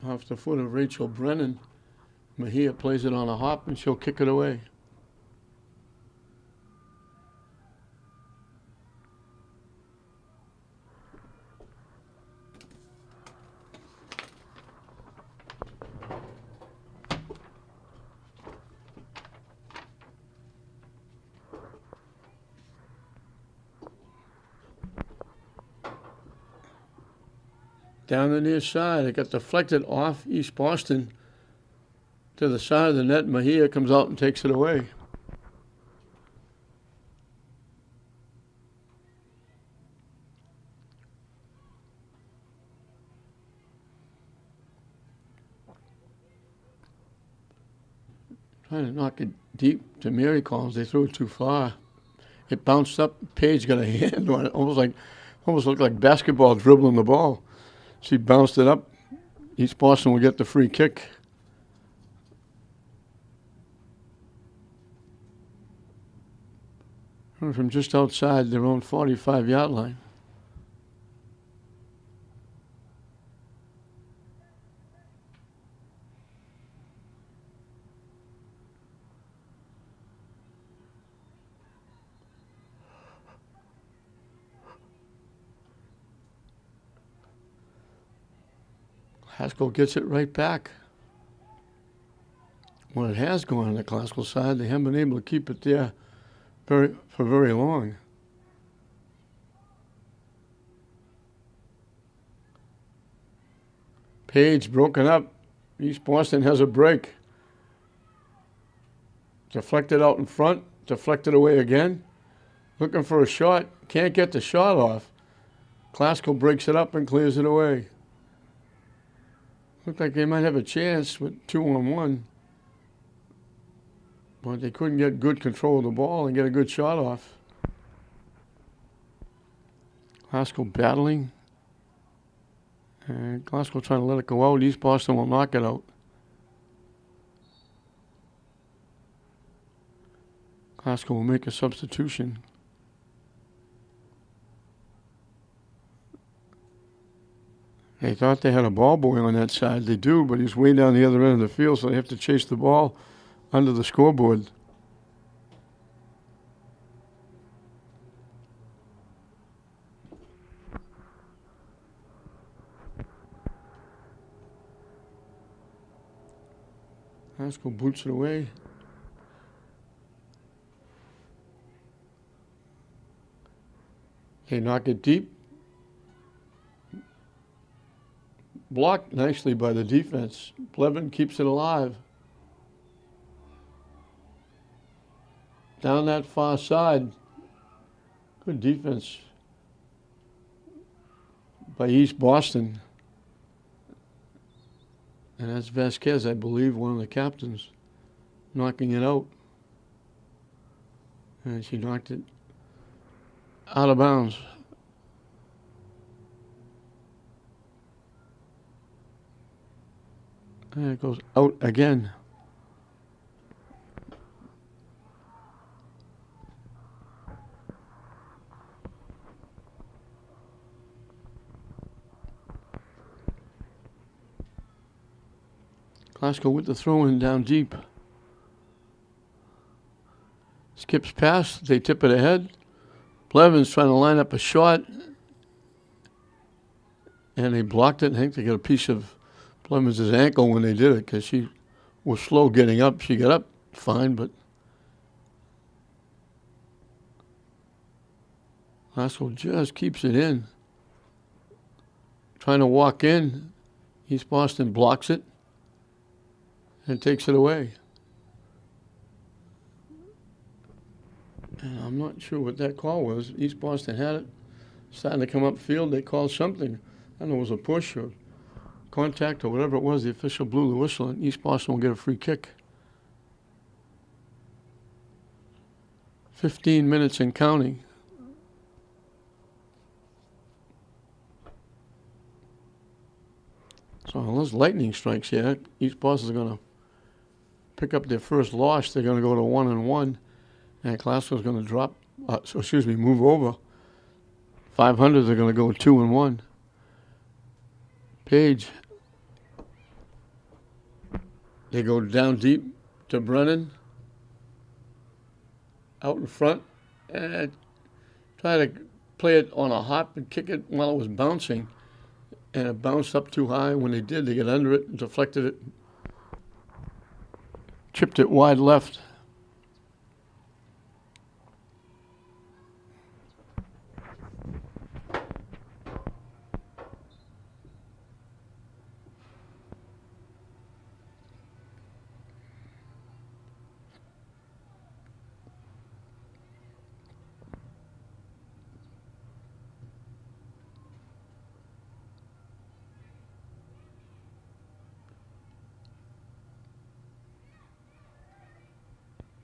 Off the foot of Rachel Brennan. Mejia plays it on a hop and she'll kick it away. Down the near side, it got deflected off East Boston to the side of the net. Mejia comes out and takes it away. Trying to knock it deep to Mary Collins. They threw it too far. It bounced up. Paige got a hand on it, almost looked like basketball dribbling the ball. She bounced it up. East Boston will get the free kick. From just outside their own 45-yard line. Classical gets it right back. When it has gone on the Classical side, they haven't been able to keep it there for very long. Page broken up. East Boston has a break. Deflected out in front. Deflected away again. Looking for a shot. Can't get the shot off. Classical breaks it up and clears it away. Looked like they might have a chance with 2-on-1. But they couldn't get good control of the ball and get a good shot off. Classical battling. And Classical trying to let it go out. East Boston will knock it out. Classical will make a substitution. They thought they had a ball boy on that side. They do, but he's way down the other end of the field, so they have to chase the ball under the scoreboard. Haskell boots it away. They knock it deep. Blocked nicely by the defense. Blevin keeps it alive. Down that far side. Good defense by East Boston. And that's Vasquez, I believe, one of the captains, knocking it out. And she knocked it out of bounds. And it goes out again. Glasgow with the throw-in down deep. Skips past, they tip it ahead. Blevin's trying to line up a shot. And they blocked it. I think they got a piece of Blevin's ankle when they did it because she was slow getting up. She got up fine, but Glasgow just keeps it in. Trying to walk in. East Boston blocks it and takes it away. And I'm not sure what that call was. East Boston had it. Starting to come upfield, they called something. I don't know if it was a push or contact or whatever it was. The official blew the whistle, and East Boston will get a free kick. 15 minutes and counting. So unless lightning strikes here, East Boston's going to pick up their first loss. They're going to go to 1-1, and Glasgow's going to drop. Move over. 500. They're going to go 2-1. Page. They go down deep to Brennan. Out in front, and try to play it on a hop and kick it while it was bouncing. And it bounced up too high. When they did, they got under it and deflected it. Chipped it wide left.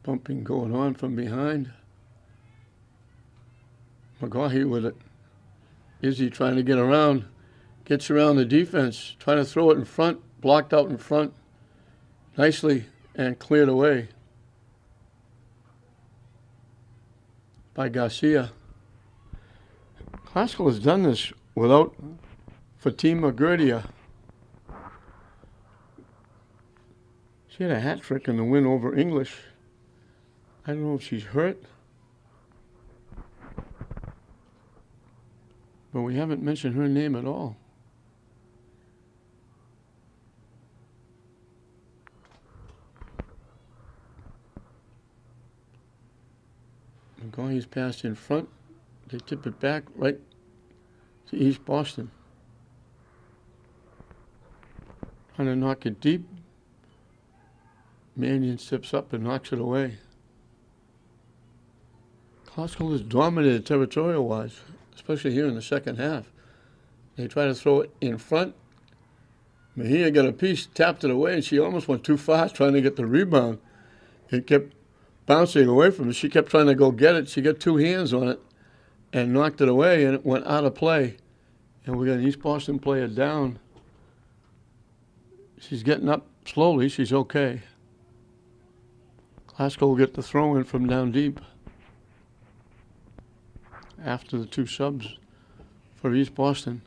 Bumping going on from behind. McGaughey with it. Izzy trying to get around. Gets around the defense. Trying to throw it in front. Blocked out in front. Nicely and cleared away by Garcia. Glasgow has done this without Fatima Gurdia. She had a hat trick in the win over English. I don't know if she's hurt, but we haven't mentioned her name at all. McGaughey's passed in front. They tip it back right to East Boston. Trying to knock it deep. Mannion steps up and knocks it away. Glasgow has dominated territorial-wise, especially here in the second half. They try to throw it in front. Mejia got a piece, tapped it away, and she almost went too far trying to get the rebound. It kept bouncing away from her. She kept trying to go get it. She got two hands on it and knocked it away, and it went out of play. And we got an East Boston player down. She's getting up slowly. She's okay. Glasgow will get the throw-in from down deep after the two subs for East Boston.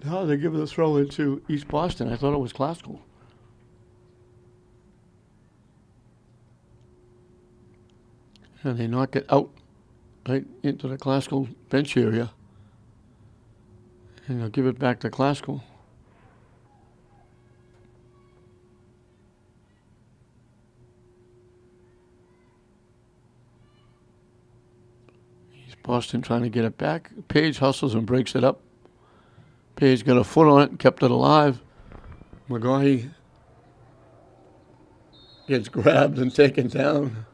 Now they're giving the throw into East Boston. I thought it was Classical. And they knock it out right into the Classical bench area. And they'll give it back to Classical. East Boston trying to get it back. Page hustles and breaks it up. Page got a foot on it and kept it alive. McGaughey gets grabbed and taken down.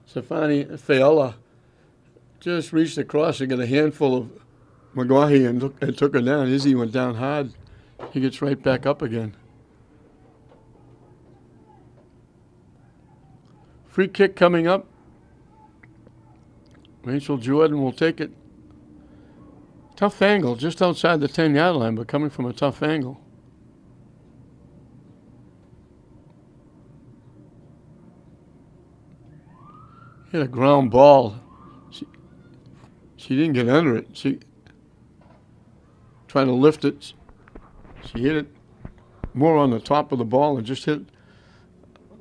Stefani Fayola just reached across and got a handful of McGaughey and took her down. Izzy went down hard. He gets right back up again. Free kick coming up. Rachel Jordan will take it. Tough angle, just outside the 10-yard line, but coming from a tough angle. Hit a ground ball. She didn't get under it. She trying to lift it. She hit it more on the top of the ball and just hit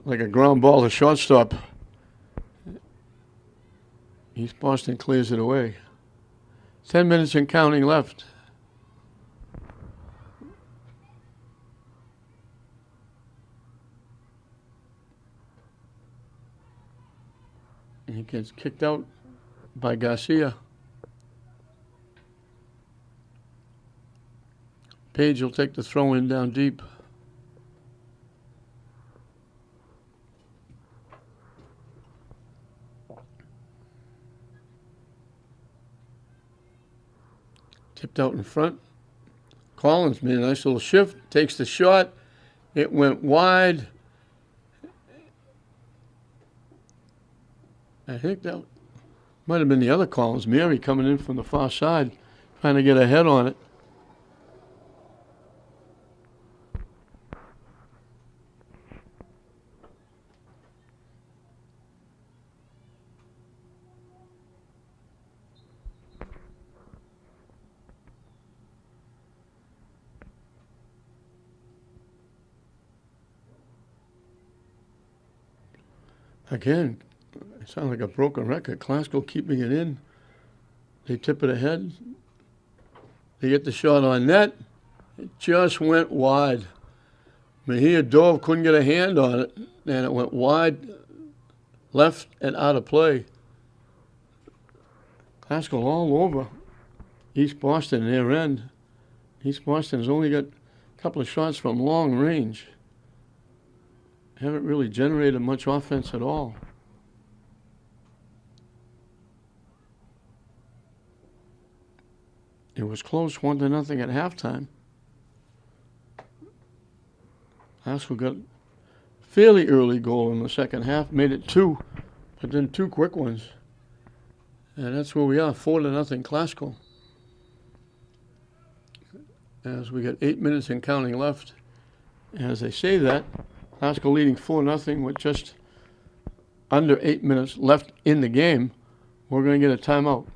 like a ground ball to shortstop. East Boston clears it away. 10 minutes and counting left. And he gets kicked out by Garcia. Page will take the throw in down deep. Tipped out in front. Collins made a nice little shift, takes the shot. It went wide. I think that might have been the other Collins. Mary coming in from the far side, trying to get a head on it. Again, it sounds like a broken record. Classical keeping it in. They tip it ahead. They get the shot on net. It just went wide. Mejia dove, couldn't get a hand on it, and it went wide, left, and out of play. Classical all over East Boston in their end. East Boston has only got a couple of shots from long range. Haven't really generated much offense at all. It was close, 1-0 at halftime. Haskell got a fairly early goal in the second half, made it 2, but then 2 quick ones. And that's where we are, 4-0 Classical. As we got 8 minutes and counting left. As they say that, Classical leading 4-0 with just under 8 minutes left in the game. We're going to get a timeout.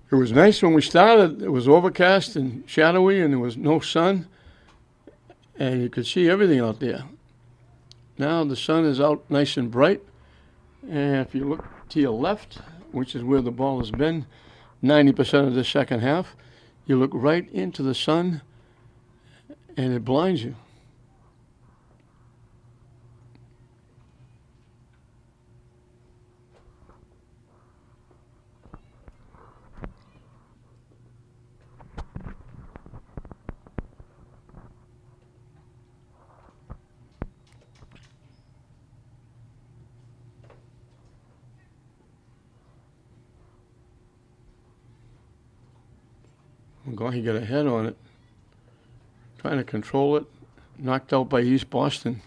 It was nice when we started. It was overcast and shadowy and there was no sun. And you could see everything out there. Now the sun is out nice and bright. And if you look to your left, which is where the ball has been 90% of the second half, you look right into the sun and it blinds you. McGaughey got a head on it, trying to control it, knocked out by East Boston.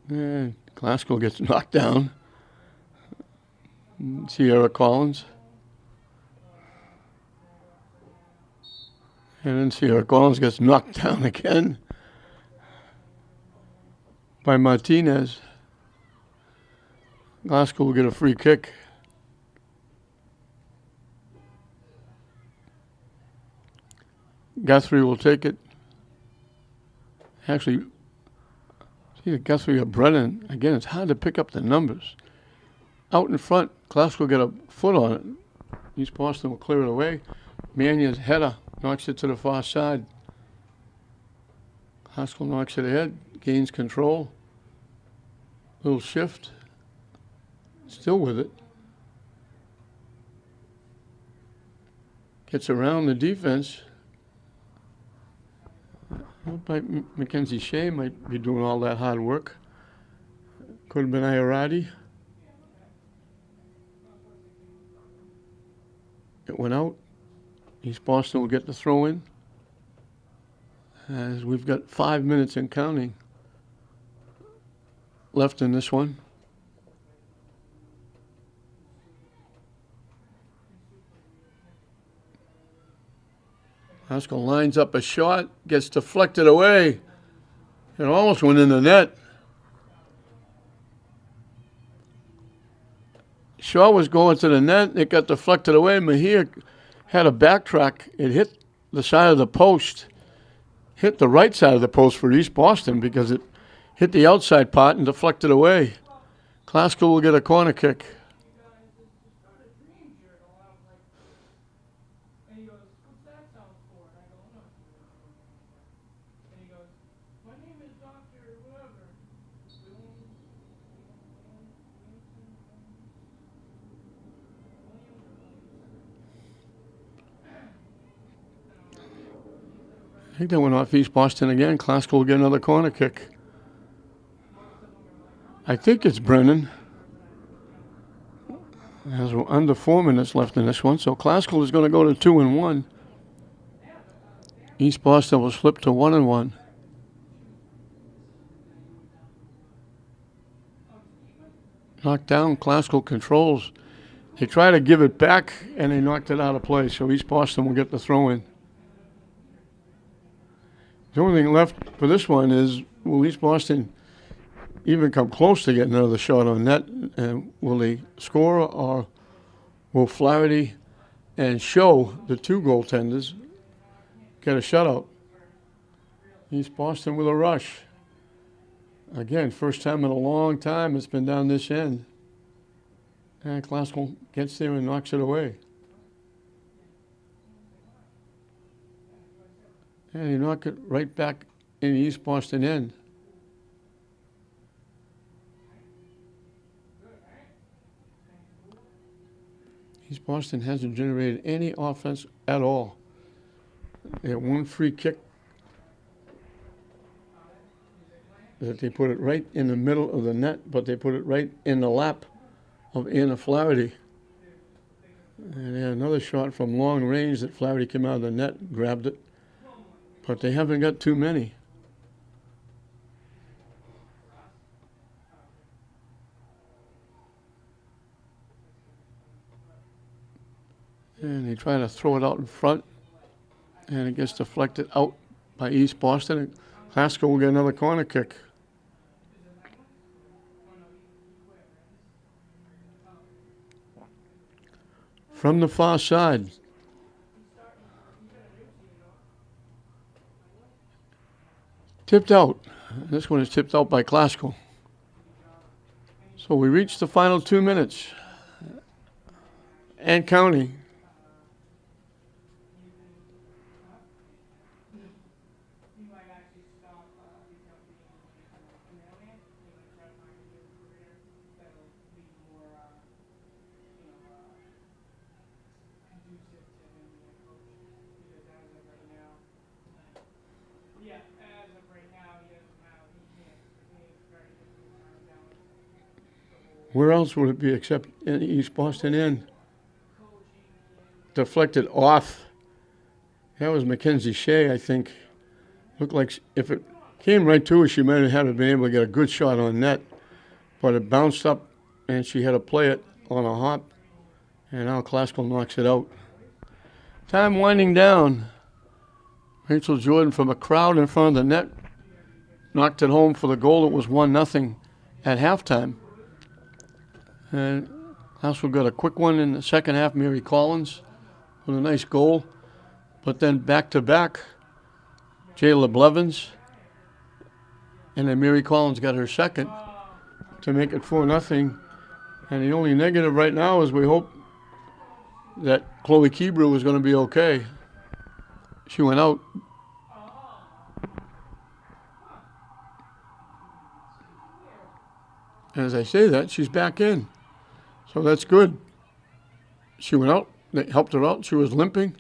And Glasgow gets knocked down. Sierra Collins. And then Sierra Collins gets knocked down again by Martinez. Glasgow will get a free kick. Guthrie will take it. Actually, either Guthrie or Brennan. Again, it's hard to pick up the numbers. Out in front, Glasgow will get a foot on it. East Boston will clear it away. Manion's header knocks it to the far side. Glasgow knocks it ahead, gains control. Little shift. Still with it. Gets around the defense. Mackenzie Shea might be doing all that hard work. Could have been Iorati. It went out. East Boston will get the throw in. As we've got 5 minutes and counting left in this one. Glasgow lines up a shot, gets deflected away. It almost went in the net. Shaw was going to the net. It got deflected away. Mahir had a backtrack. It hit the side of the post. Hit the right side of the post for East Boston because it hit the outside part and deflected away. Glasgow will get a corner kick. I think that went off East Boston again. Glasgow will get another corner kick. I think it's Brennan. There's under 4 minutes left in this one, so Glasgow is going to go to 2-1. East Boston will slip to 1-1. Knocked down, Glasgow controls. They try to give it back, and they knocked it out of play, so East Boston will get the throw in. The only thing left for this one is, will East Boston even come close to getting another shot on net? And will they score, or will Flaherty and Show, the two goaltenders, get a shutout? East Boston with a rush. Again, first time in a long time it's been down this end. And Glasgow gets there and knocks it away. And you knock it right back in the East Boston end. East Boston hasn't generated any offense at all. They had one free kick that they put it right in the middle of the net, but they put it right in the lap of Anna Flaherty. And they had another shot from long range that Flaherty came out of the net, grabbed it. But they haven't got too many. And they try to throw it out in front, and it gets deflected out by East Boston. And Glasgow will get another corner kick. From the far side. Tipped out. This one is tipped out by Glasgow. So we reach the final 2 minutes. And counting. Where else would it be except in the East Boston end? Deflected off. That was Mackenzie Shea, I think. Looked like if it came right to her, she might have been able to get a good shot on net. But it bounced up, and she had to play it on a hop. And now Glasgow knocks it out. Time winding down. Rachel Jordan from a crowd in front of the net knocked it home for the goal. It was 1-0 at halftime. And Classical got a quick one in the second half, Mary Collins, with a nice goal. But then back-to-back, Jayla Blevins, and then Mary Collins got her second to make it 4-0. And the only negative right now is we hope that Chloe Keebrew is going to be okay. She went out. And as I say that, she's back in. So that's good. She went out. They helped her out. She was limping.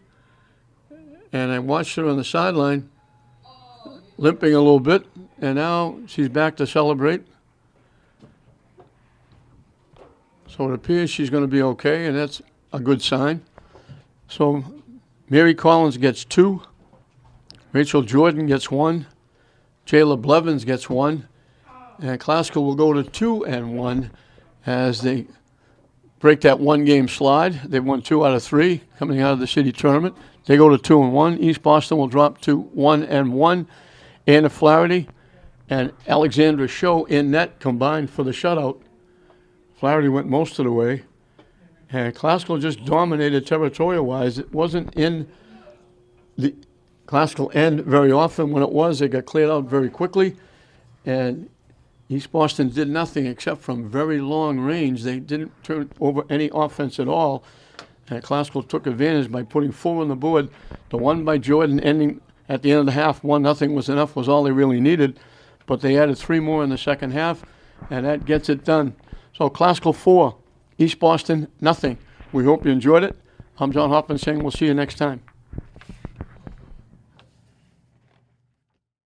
And I watched her on the sideline, limping a little bit. And now she's back to celebrate. So it appears she's going to be okay, and that's a good sign. So Mary Collins gets 2. Rachel Jordan gets 1. Jayla Blevins gets 1. And Classical will go to 2-1 as they break that 1-game slide. They won 2 out of 3 coming out of the city tournament. They go to 2-1. East Boston will drop to 1-1. Anna Flaherty and Alexandra Show in net combined for the shutout. Flaherty went most of the way. And Classical just dominated territorial-wise. It wasn't in the Classical end very often. When it was, they got cleared out very quickly. And East Boston did nothing except from very long range. They didn't turn over any offense at all. And Classical took advantage by putting 4 on the board. The one by Jordan ending at the end of the half, 1-0 was enough, was all they really needed. But they added 3 more in the second half, and that gets it done. So Classical 4, East Boston nothing. We hope you enjoyed it. I'm John Hoffman saying we'll see you next time.